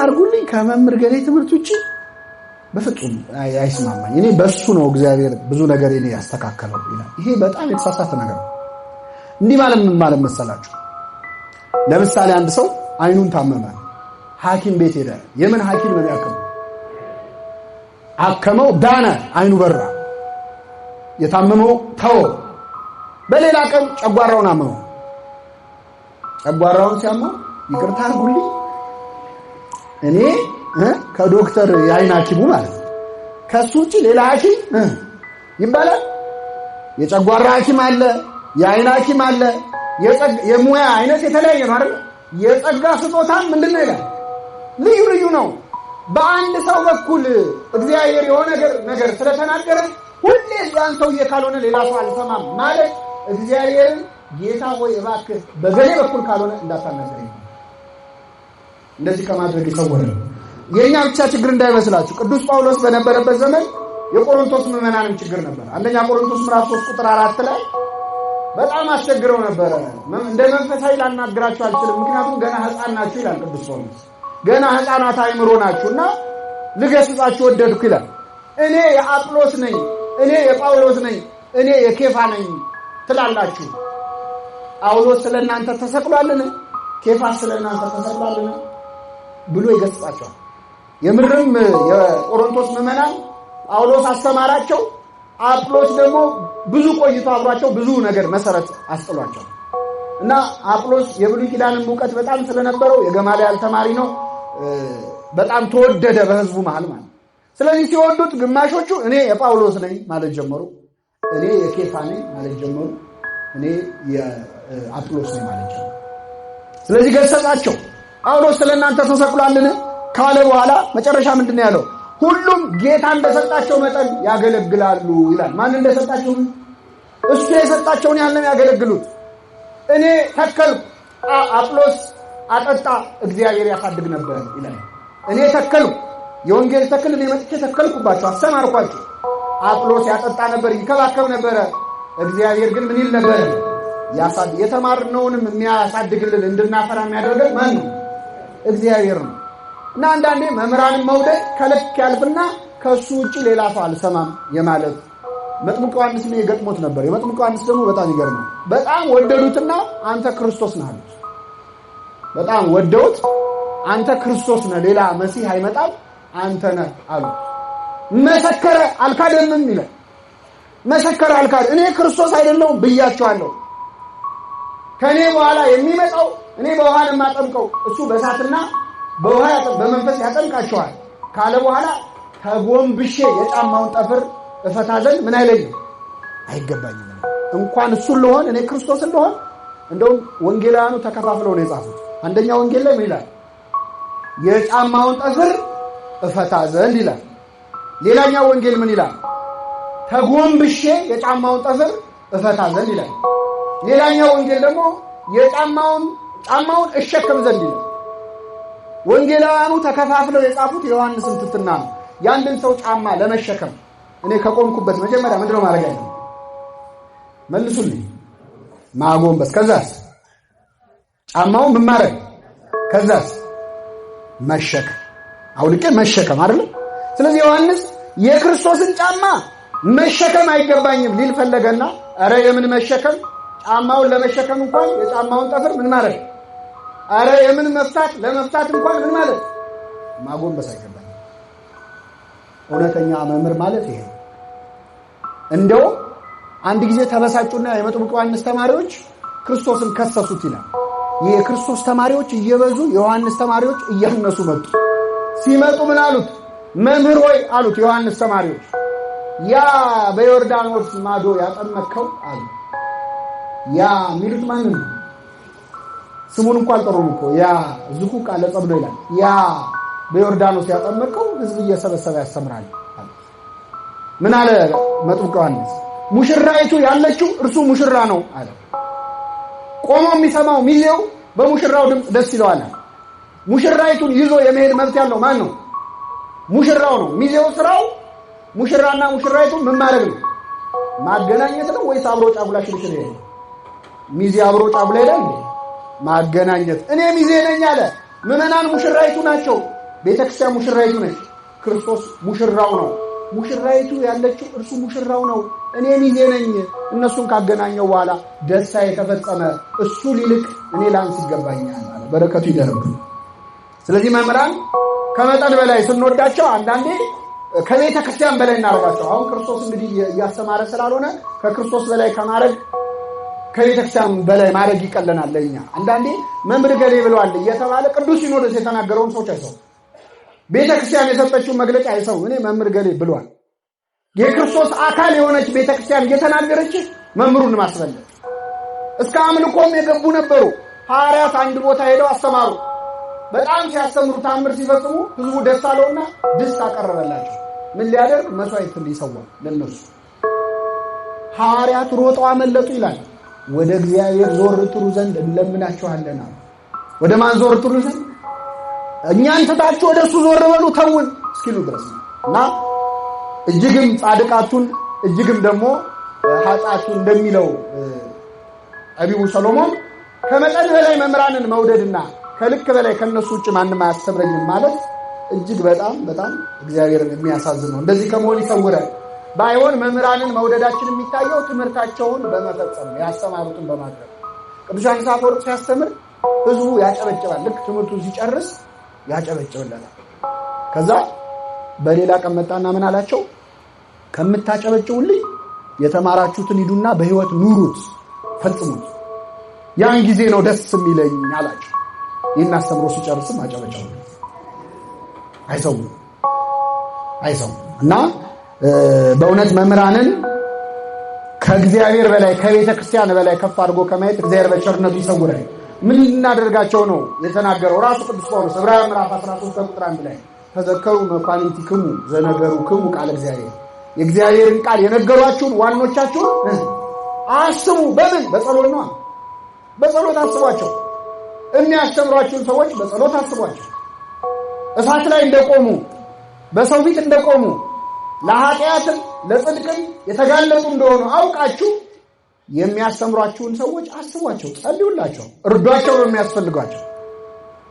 አድርጉልኝ ከመምህር ገሌ ትምህርት ውጪ በፍጹም አይስማማኝ። እኔ በሱ ነው እግዚአብሔር ብዙ ነገር እኔ ያስተካከለው ይላል። ይሄ በጣም የተሳሳተ ነገር ነው። እንዲህ ማለት መሰላችሁ? ለምሳሌ አንድ ሰው አይኑን ታመመ፣ ሐኪም ቤት ሄደ። የምን ሐኪም ነው ያከመው? አከመው፣ ዳነ፣ አይኑ በራ። የታመመው ተው። በሌላ ቀን ጨጓራውን አመመው። ጨጓራውን ሲያመው ይቅርታ አድርጉልኝ እኔ ከዶክተር የአይን ሐኪሙ ማለት ከሱ ውጪ ሌላ ሐኪም ይባላል? የጨጓራ ሐኪም አለ፣ የአይን ሐኪም አለ። የሙያ አይነት የተለያየ ነው አይደል? የጸጋ ስጦታ ምንድነው ይላል? ልዩ ልዩ ነው። በአንድ ሰው በኩል እግዚአብሔር የሆነ ነገር ስለተናገረ ሁሌ ያን ሰውዬ ካልሆነ ሌላ ሰው አልሰማም ማለት እግዚአብሔርን ጌታ ሆይ እባክህ በገሌ በኩል ካልሆነ እንዳታናገረኝ እንደዚህ ከማድረግ ይሰወራል። የኛ ብቻ ችግር እንዳይመስላችሁ። ቅዱስ ጳውሎስ በነበረበት ዘመን የቆሮንቶስ ምዕመናንም ችግር ነበር። አንደኛ ቆሮንቶስ ምዕራፍ 3 ቁጥር 4 ላይ በጣም አስቸግረው ነበር። እንደ መንፈሳዊ ላናግራችሁ አልችልም፣ ምክንያቱም ገና ሕፃን ናችሁ ይላል ቅዱስ ጳውሎስ። ገና ሕፃናት አእምሮ ናችሁና ልገስጻችሁ ወደድኩ ይላል። እኔ የአጵሎስ ነኝ፣ እኔ የጳውሎስ ነኝ፣ እኔ የኬፋ ነኝ ትላላችሁ። ጳውሎስ ስለናንተ ተሰቅሏልን? ኬፋ ስለናንተ ተሰቅሏልን? ብሎ ይገስጻቸዋል። የምርም የቆሮንቶስ ምዕመናን ጳውሎስ አስተማራቸው፣ አጵሎስ ደግሞ ብዙ ቆይቶ አብሯቸው ብዙ ነገር መሰረት አስጥሏቸው እና አጵሎስ የብሉይ ኪዳንን ዕውቀት በጣም ስለነበረው የገማልያል ተማሪ ነው። በጣም ተወደደ በህዝቡ መሃል ማለት። ስለዚህ ሲወዱት ግማሾቹ እኔ የጳውሎስ ነኝ ማለት ጀመሩ፣ እኔ የኬፋ ነኝ ማለት ጀመሩ፣ እኔ የአጵሎስ ነኝ ማለት ጀመሩ። ስለዚህ ገሰጻቸው። ጳውሎስ ስለናንተ ተሰቅሏልን ካለ በኋላ መጨረሻ ምንድነው ያለው? ሁሉም ጌታ እንደሰጣቸው መጠን ያገለግላሉ ይላል። ማን እንደሰጣቸው? እሱ የሰጣቸውን ያህል ነው ያገለግሉት። እኔ ተከልኩ፣ አጵሎስ አጠጣ፣ እግዚአብሔር ያሳድግ ነበር ይላል። እኔ ተከልኩ፣ የወንጌል ተክል እኔ መጥቼ ተከልኩባቸው፣ አስተማርኳቸው። አጵሎስ ያጠጣ ነበር፣ ይከባከብ ነበር። እግዚአብሔር ግን ምን ይል ነበር? ያሳድግ። የተማርነውንም የሚያሳድግልን እንድናፈራ የሚያደርገን ማን ነው? እግዚአብሔር ነው። እና አንዳንዴ መምህራንን መውደድ ከልክ ያልፍና ከሱ ውጪ ሌላ ሰው አልሰማም የማለት መጥምቁ ዮሐንስ ነው የገጥሞት ነበር። የመጥምቁ ዮሐንስ ደግሞ በጣም ይገርማል። በጣም ወደዱትና አንተ ክርስቶስ ነህ አሉት። በጣም ወደውት አንተ ክርስቶስ ነህ፣ ሌላ መሲህ አይመጣም፣ አንተ ነህ አሉት። መሰከረ፣ አልካደምም ይላል። መሰከረ፣ አልካደ። እኔ ክርስቶስ አይደለሁም ብያቸዋለሁ። ከኔ በኋላ የሚመጣው እኔ በውሃ የማጠምቀው እሱ በእሳትና በውሃ በመንፈስ ያጠምቃቸዋል ካለ በኋላ ተጎንብሼ የጫማውን ጠፍር እፈታ ዘንድ ምን አይለኝም አይገባኝም። እንኳን እሱን ልሆን እኔ ክርስቶስን ልሆን። እንደውም ወንጌላውያኑ ተከፋፍለው ነው የጻፉት። አንደኛ ወንጌል ላይ ምን ይላል? የጫማውን ጠፍር እፈታ ዘንድ ይላል። ሌላኛው ወንጌል ምን ይላል? ተጎንብሼ የጫማውን ጠፍር እፈታ ዘንድ ይላል። ሌላኛው ወንጌል ደግሞ ጫማውን እሸከም ዘንድ ይላል። ወንጌላውያኑ ተከፋፍለው የጻፉት የዮሐንስን ትትና ነው። ያንድን ሰው ጫማ ለመሸከም እኔ ከቆምኩበት መጀመሪያ ምንድነው ማድረግ ያለው? መልሱልኝ። ማጎንበስ። ከዛስ ጫማውን ምን ማድረግ? ከዛስ መሸከም። አውልቄ መሸከም አይደል? ስለዚህ ዮሐንስ የክርስቶስን ጫማ መሸከም አይገባኝም ሊል ፈለገና አረ የምን መሸከም? ጫማውን ለመሸከም እንኳን የጫማውን ጠፍር ምን ማድረግ? አረ የምን መፍታት? ለመፍታት እንኳን ምን ማለት? ማጎንበስ አይገባኝም። እውነተኛ መምህር ማለት ይሄ። እንደው አንድ ጊዜ ተበሳጩና የመጥምቁ ዮሐንስ ተማሪዎች ክርስቶስን ከሰሱት ይላል። የክርስቶስ ተማሪዎች እየበዙ የዮሐንስ ተማሪዎች እያነሱ መጡ። ሲመጡ ምን አሉት? መምህር ሆይ አሉት የዮሐንስ ተማሪዎች፣ ያ በዮርዳኖስ ማዶ ያጠመከው አሉ። ያ የሚሉት ማን ነው? ስሙን እንኳን አልጠሩም እኮ። ያ ዝኩ ቃለ ጸብሎ ይላል። ያ በዮርዳኖስ ያጠመቀው ሕዝብ እየሰበሰበ ያስተምራል። ምን አለ መጥምቁ ዮሐንስ? ሙሽራይቱ ያለችው እርሱ ሙሽራ ነው አለ። ቆሞ የሚሰማው ሚዜው በሙሽራው ድምፅ ደስ ይለዋል። ሙሽራይቱን ይዞ የመሄድ መብት ያለው ማን ነው? ሙሽራው ነው። ሚዜው ስራው ሙሽራና ሙሽራይቱን ምን ማድረግ ነው? ማገናኘት ነው ወይስ አብሮ ጫጉላ ሽልሽል ይሄድ? ሚዜ አብሮ ጫጉላ ይላል። ማገናኘት። እኔ ሚዜ ነኝ አለ። ምዕመናን ሙሽራይቱ ናቸው። ቤተክርስቲያን ሙሽራይቱ ነች። ክርስቶስ ሙሽራው ነው። ሙሽራይቱ ያለችው እርሱ ሙሽራው ነው። እኔ ሚዜ ነኝ። እነሱን ካገናኘው በኋላ ደስታ የተፈጸመ እሱ ሊልቅ እኔ ላንስ ይገባኛል አለ። በረከቱ ይደርብን። ስለዚህ መምህራን ከመጠን በላይ ስንወዳቸው አንዳንዴ ከቤተ ክርስቲያን በላይ እናደርጋቸው። አሁን ክርስቶስ እንግዲህ እያስተማረ ስላልሆነ ከክርስቶስ በላይ ከማድረግ ከቤተ ክርስቲያን በላይ ማድረግ ይቀለናል ለኛ። አንዳንዴ መምህር ገሌ ብለዋል እየተባለ ቅዱስ ሲኖዶስ የተናገረውን ሰዎች አይሰው፣ ቤተ ክርስቲያን የሰጠችውን መግለጫ አይሰው። እኔ መምህር ገሌ ብለዋል። የክርስቶስ አካል የሆነች ቤተ ክርስቲያን እየተናገረች መምህሩን ማስበለጥ። እስከ አምልኮም የገቡ ነበሩ። ሐዋርያት አንድ ቦታ ሄደው አስተማሩ። በጣም ሲያስተምሩ ታምር ሲፈጽሙ ህዝቡ ደስ አለውና ድስት አቀረበላቸው። ምን ሊያደርግ? መስዋዕት ሊሰዋ ለነሱ። ሐዋርያት ሮጠው አመለጡ ይላል። ወደ እግዚአብሔር ዞር ትሉ ዘንድ እንለምናችኋለን። ወደ ማን ዞር ትሉ ዘንድ? እኛን ትታችሁ ወደሱ ዞር በሉ ተውን እስኪሉ ድረስ እና እጅግም ጻድቃቱን እጅግም ደግሞ ኃጢአቱን እንደሚለው ጠቢቡ ሰሎሞን ከመጠን በላይ መምህራንን መውደድና ከልክ በላይ ከነሱ ውጭ ማንም አያስተምረኝም ማለት እጅግ በጣም በጣም እግዚአብሔርን የሚያሳዝን ነው። እንደዚህ ከመሆን ይሰውረን። ባይሆን መምህራንን መውደዳችን የሚታየው ትምህርታቸውን በመፈጸም ያስተማሩትን በማድረግ። ቅዱስ ዮሐንስ አፈወርቅ ሲያስተምር ህዝቡ ያጨበጭባል። ልክ ትምህርቱን ሲጨርስ ያጨበጭብለታል። ከዛ በሌላ ቀን መጣና ምን አላቸው? ከምታጨበጭቡልኝ የተማራችሁትን ሂዱና በህይወት ኑሩት፣ ፈጽሙት። ያን ጊዜ ነው ደስ የሚለኝ አላቸው። ይህን አስተምሮ ሲጨርስም አጨበጨቡ። አይሰው እና በእውነት መምህራንን ከእግዚአብሔር በላይ ከቤተ ክርስቲያን በላይ ከፍ አድርጎ ከማየት እግዚአብሔር በቸርነቱ ይሰውራል። ምን እናደርጋቸው ነው የተናገረው ራሱ ቅዱስ ጳውሎስ ዕብራውያን ምዕራፍ 13 ቁጥር 1 ላይ ተዘከሩ መኳንንቲክሙ ዘነገሩክሙ ቃለ እግዚአብሔር። የእግዚአብሔርን ቃል የነገሯችሁን ዋኖቻችሁን አስቡ። በምን? በጸሎት ነው። በጸሎት አስቧቸው። የሚያስተምሯችሁን ሰዎች በጸሎት አስቧቸው። እሳት ላይ እንደቆሙ በሰው ፊት እንደቆሙ ለኃጢአትም ለጽድቅም የተጋለጡ እንደሆኑ አውቃችሁ የሚያስተምሯችሁን ሰዎች አስቧቸው፣ ጸልዩላቸው፣ እርዷቸው በሚያስፈልጓቸው።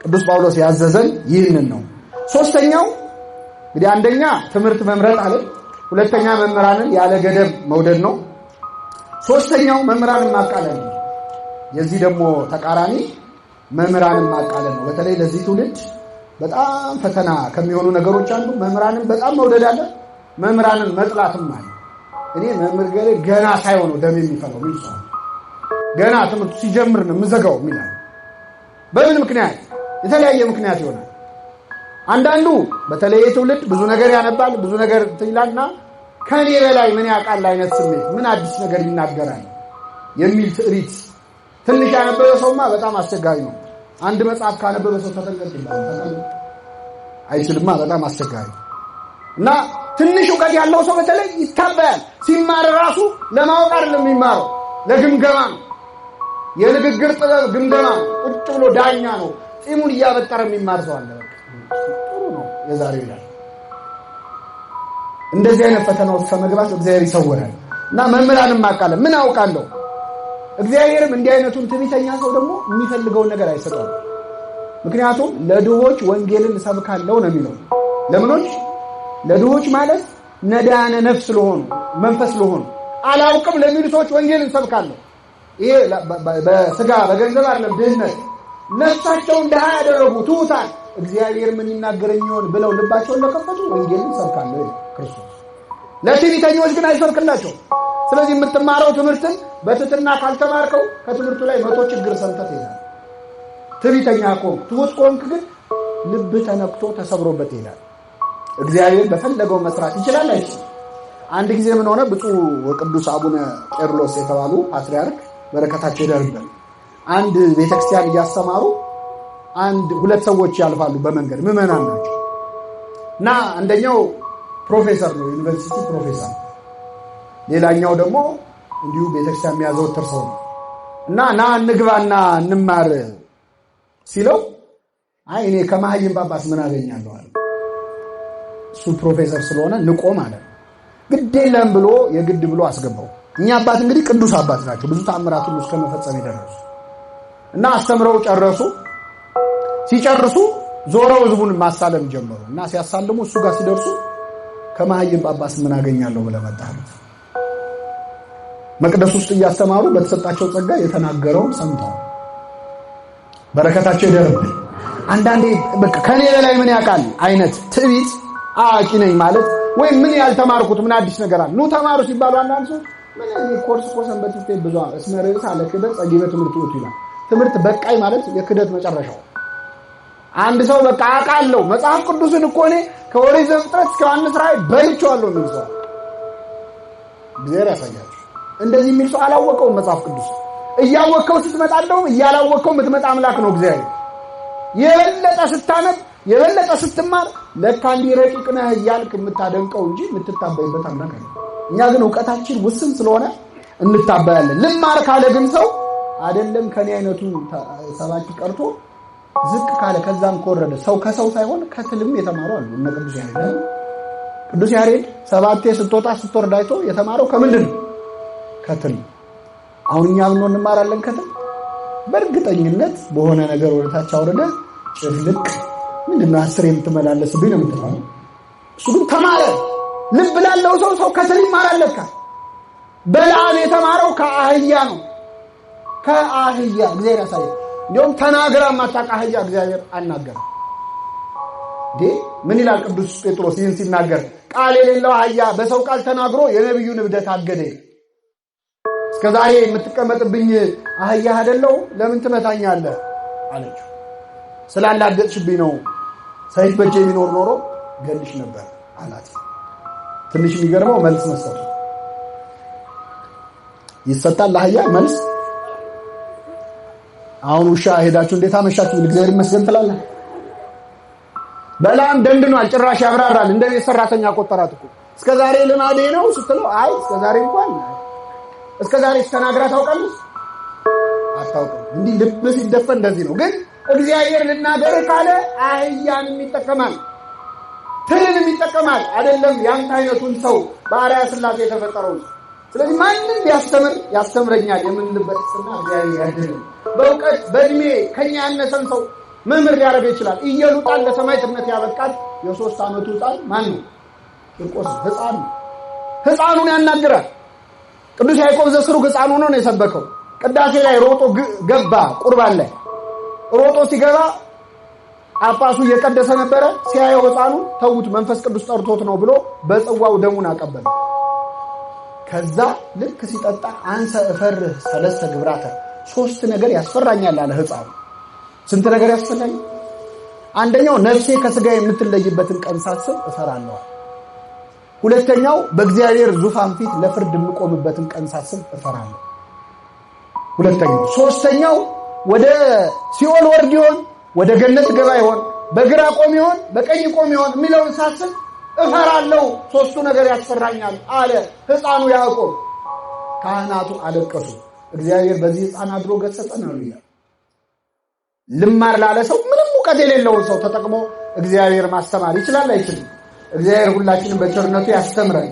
ቅዱስ ጳውሎስ ያዘዘን ይህንን ነው። ሶስተኛው እንግዲህ አንደኛ ትምህርት መምረጥ አለ። ሁለተኛ መምህራንን ያለ ገደብ መውደድ ነው። ሶስተኛው መምህራንን ማቃለል ነው። የዚህ ደግሞ ተቃራኒ መምህራንን ማቃለል ነው። በተለይ ለዚህ ትውልድ በጣም ፈተና ከሚሆኑ ነገሮች አንዱ መምህራንን በጣም መውደድ አለ፣ መምህራንን መጥላትም አለ። እኔ መምህር ገሌ ገና ሳይሆን ደም የሚፈለው ምን ሰው ገና ትምህርቱ ሲጀምር ነው ምዘጋው የሚላል። በምን ምክንያት? የተለያየ ምክንያት ይሆናል። አንዳንዱ በተለይ ትውልድ ብዙ ነገር ያነባል፣ ብዙ ነገር ትይላልና ከኔ በላይ ምን ያውቃል አይነት ስሜት፣ ምን አዲስ ነገር ይናገራል የሚል ትዕቢት። ትንሽ ያነበበ ሰውማ በጣም አስቸጋሪ ነው። አንድ መጽሐፍ ካነበበ ሰው ተጠንቀቅ ይላል። አይችልማ፣ በጣም አስቸጋሪ እና ትንሽ ዕውቀት ያለው ሰው በተለይ ይታበያል። ሲማር ራሱ ለማወቅ አይደለም የሚማረው፣ ለግምገማ ነው። የንግግር ጥበብ ግምገማ ነው። ቁጭ ብሎ ዳኛ ነው። ጢሙን እያበጠረ የሚማር ሰው አለ። ጥሩ ነው የዛሬው ይላል። እንደዚህ አይነት ፈተና ውስጥ ከመግባት እግዚአብሔር ይሰውራል። እና መምህራንን ማቃለል ምን አውቃለሁ። እግዚአብሔርም እንዲህ አይነቱን ትዕቢተኛ ሰው ደግሞ የሚፈልገውን ነገር አይሰጠውም። ምክንያቱም ለድሆች ወንጌልን እሰብካለሁ ነው የሚለው። ለምኖች? ለድሆች ማለት ነዳያነ ነፍስ ስለሆኑ መንፈስ ስለሆኑ አላውቅም ለሚሉ ሰዎች ወንጌልን እሰብካለሁ። ይሄ በስጋ በገንዘብ አይደለም፣ ድህነት ነፍሳቸውን ድሃ ያደረጉ ትሑታን እግዚአብሔር ምን ይናገረኝ ይሆን ብለው ልባቸውን ለከፈቱ ወንጌልን እሰብካለሁ ክርስቶስ። ለትዕቢተኞች ግን አይሰብክላቸው። ስለዚህ የምትማረው ትምህርትን በትህትና ካልተማርከው ከትምህርቱ ላይ 100 ችግር ሰምተህ ይላል። ትዕቢተኛ ከሆንክ ትሑት ከሆንክ ግን ልብ ተነክቶ ተሰብሮበት ይላል። እግዚአብሔር በፈለገው መስራት ይችላል አይችልም? አንድ ጊዜ ምን ሆነ? ብፁዕ ወቅዱስ አቡነ ቄርሎስ የተባሉ ፓትርያርክ በረከታቸው ይደርብን አንድ ቤተክርስቲያን እያስተማሩ ሁለት ሰዎች ያልፋሉ በመንገድ ምዕመናን ናቸው። እና አንደኛው ፕሮፌሰር ነው፣ ዩኒቨርሲቲ ፕሮፌሰር፣ ሌላኛው ደግሞ እንዲሁ ቤተክርስቲያን የሚያዘወትር ሰው ነው። እና ና እንግባና እንማር ሲለው አይ እኔ ከመሀይም ጳጳስ ምን አገኛለሁ አለ። እሱ ፕሮፌሰር ስለሆነ ንቆ ማለት ነው። ግድ የለም ብሎ የግድ ብሎ አስገባው። እኛ አባት እንግዲህ ቅዱስ አባት ናቸው፣ ብዙ ተአምራት ሁሉ እስከ መፈጸም የደረሱ እና አስተምረው ጨረሱ። ሲጨርሱ ዞረው ህዝቡን ማሳለም ጀመሩ እና ሲያሳልሙ እሱ ጋር ሲደርሱ ከመሃይም ጳጳስ ምን አገኛለሁ ብለህ መጣህ? መቅደስ ውስጥ እያስተማሩ በተሰጣቸው ጸጋ የተናገረውን ሰምተው በረከታቸው ይደርብህ። አንዳንዴ በቃ ከኔ በላይ ምን ያውቃል አይነት ትዕቢት አዋቂ ነኝ ማለት ወይ ምን ያልተማርኩት ምን አዲስ ነገር አለ ኑ ተማሩ ሲባሉ አንዳንድ ሰው ምን ኮርስ ሰንበት ትምህርት ብዙ እስመ ርዕስ አለ ክህደት ጸጊበ ትምህርት ወጡ ይላል። ትምህርት በቃይ ማለት የክህደት መጨረሻው። አንድ ሰው በቃ አውቃለሁ መጽሐፍ ቅዱስን እኮ እኔ ከኦሪት ዘፍጥረት እስከ ዮሐንስ ራእይ በልቼዋለሁ የሚል ሰው እግዚአብሔር ያሳያችሁ። እንደዚህ የሚል ሰው አላወቀውም መጽሐፍ ቅዱስ። እያወቀው ስትመጣ እንደውም እያላወቀው የምትመጣ አምላክ ነው እግዚአብሔር። የበለጠ ስታነብ የበለጠ ስትማር ለካ እንዲህ ረቂቅ ነህ እያልክ የምታደንቀው እንጂ የምትታበይበት አምላክ አይደለም። እኛ ግን ዕውቀታችን ውስን ስለሆነ እንታበያለን። ልማር ካለ ግን ሰው አይደለም ከኔ አይነቱ ሰባኪ ቀርቶ ዝቅ ካለ ከዛም ከወረደ ሰው ከሰው ሳይሆን ከትልም የተማሩ አሉ። እነ ቅዱስ ያሬድ ሰባቴ ስትወጣ ስትወርድ አይቶ የተማረው ከምንድን ነው? ከትል። አሁን እኛ ምን እንማራለን? ከትል በእርግጠኝነት በሆነ ነገር ወደታች አውርደ ጭፍልቅ ምንድነው 10 የምትመላለስብኝ ነው የምትለው። እሱ ግን ተማረ። ልብ ላለው ሰው ከትል ይማራል ለካ። በለዓም የተማረው ከአህያ ነው። ከአህያ እግዚአብሔር ያሳየው። እንደውም ተናግራ ማታውቅ አህያ እግዚአብሔር አናገረ። ምን ይላል ቅዱስ ጴጥሮስ ይህን ሲናገር? ቃል የሌለው አህያ በሰው ቃል ተናግሮ የነብዩን እብደት አገደ። እስከዛሬ የምትቀመጥብኝ አህያ አይደለው ለምን ትመታኛለህ አለችው። ስላላገጥሽብኝ ነው። ሰይፍ በእጄ ቢኖር ኖሮ ገልሽ ነበር አላት። ትንሽ የሚገርመው መልስ መስጠቱ። ይሰጣል ለአህያ መልስ። አሁን ውሻ ሄዳችሁ እንዴት አመሻችሁ እግዚአብሔር ይመስገን ትላለህ። በለዓም ደንድኗል። ጭራሽ ያብራራል። እንደዚህ ሰራተኛ ቆጠራት እኮ እስከዛሬ ልማዴ ነው ስትለው አይ እስከዛሬ እንኳን እስከዛሬ ተናግራ ታውቃለች አታውቅም። እንዲህ ልብ ሲደፈን እንደዚህ ነው። ግን እግዚአብሔር ልናገር ካለ አህያንም ይጠቀማል፣ ትልንም ይጠቀማል። አይደለም ያንተ አይነቱን ሰው በአርአያ ሥላሴ የተፈጠረው። ስለዚህ ማንም ቢያስተምር ያስተምረኛል የምንልበትና እግዚአብሔር ያድነን። በእውቀት በእድሜ ከኛ ያነሰን ሰው መምህር ሊያረግ ይችላል። ኢየሉጣን ለሰማዕትነት ያበቃል የ3 ዓመቱ ሕፃን ማን ነው? ቂርቆስ ሕፃን ነው። ሕፃኑን ያናግራል። ቅዱስ ያዕቆብ ዘስሩግ ሕፃን ሆኖ ነው የሰበከው። ቅዳሴ ላይ ሮጦ ገባ። ቁርባን ላይ ሮጦ ሲገባ ጳጳሱ እየቀደሰ ነበረ። ሲያየው ሕፃኑ ተውት መንፈስ ቅዱስ ጠርቶት ነው ብሎ በጽዋው ደሙን አቀበለ። ከዛ ልክ ሲጠጣ አንሰ እፈርህ ሰለስተ ግብራተ 3 ነገር ያስፈራኛል አለ ሕፃኑ። ስንት ነገር ያስፈራኛል? አንደኛው ነፍሴ ከስጋ የምትለይበትን ቀን ሳስብ እፈራለሁ። ሁለተኛው በእግዚአብሔር ዙፋን ፊት ለፍርድ የምቆምበትን ቀን ሳስብ እፈራለሁ። ሁለተኛው። ሶስተኛው ወደ ሲኦል ወርድ ይሆን ወደ ገነት ገባ ይሆን በግራ ቆም ይሆን በቀኝ ቆም ይሆን የሚለውን ሳስብ እፈራለሁ። 3ቱ ነገር ያስፈራኛል አለ ሕፃኑ ያዕቆብ። ካህናቱ አለቀሱ። እግዚአብሔር በዚህ ሕፃን አድሮ ገሰጸን ነው ይላል። ልማር ላለ ሰው ምንም ዕውቀት የሌለውን ሰው ተጠቅሞ እግዚአብሔር ማስተማር ይችላል አይችልም? እግዚአብሔር ሁላችንም በቸርነቱ ያስተምረን።